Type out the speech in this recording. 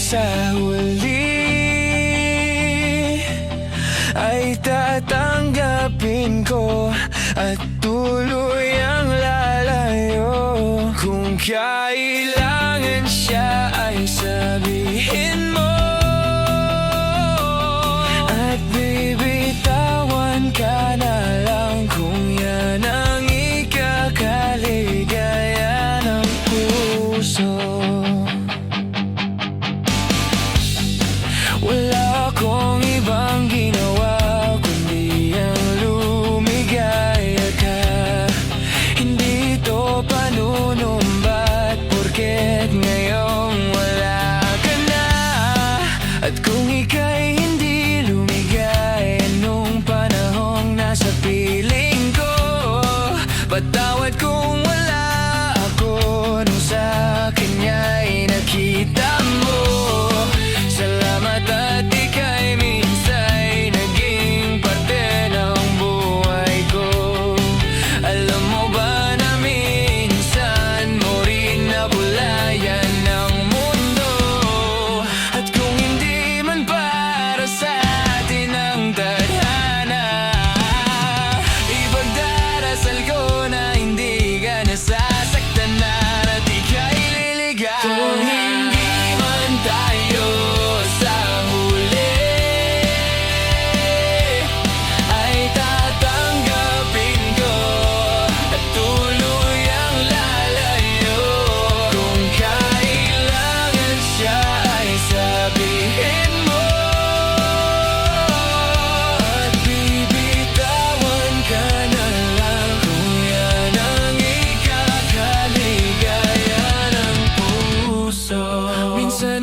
sa huli ay tatanggapin ko at tuluyang lalayo. Kung kailangan siya ay sabihin mo at bibitawan ka na lang kung yan ang ikakaligaya ng puso. Wala akong ibang ginawa kundi ang lumigaya ka. Hindi to panunumbat porket ngayong wala ka na. At kung ika'y hindi lumigaya nung panahong nasa piling ko, patawad kung wala ako nung sa kanya'y nakita mo. Salamat at ika'y minsa'y naging parte ng buhay ko. Alam mo ba na minsan mo rin nabulayan ng mundo? At kung hindi man para sa atin ang tadhana, ipagdarasal ko na hindi ka nasasaktan na at ika'y liligaya. Kung hindi man tayo sa huli ay tatanggapin ko at tuluyang lalayo. Kung kailangan siya ay sabihin mo at bibitawan ka na lang kung yan ang ikakaligaya ng puso. Minsan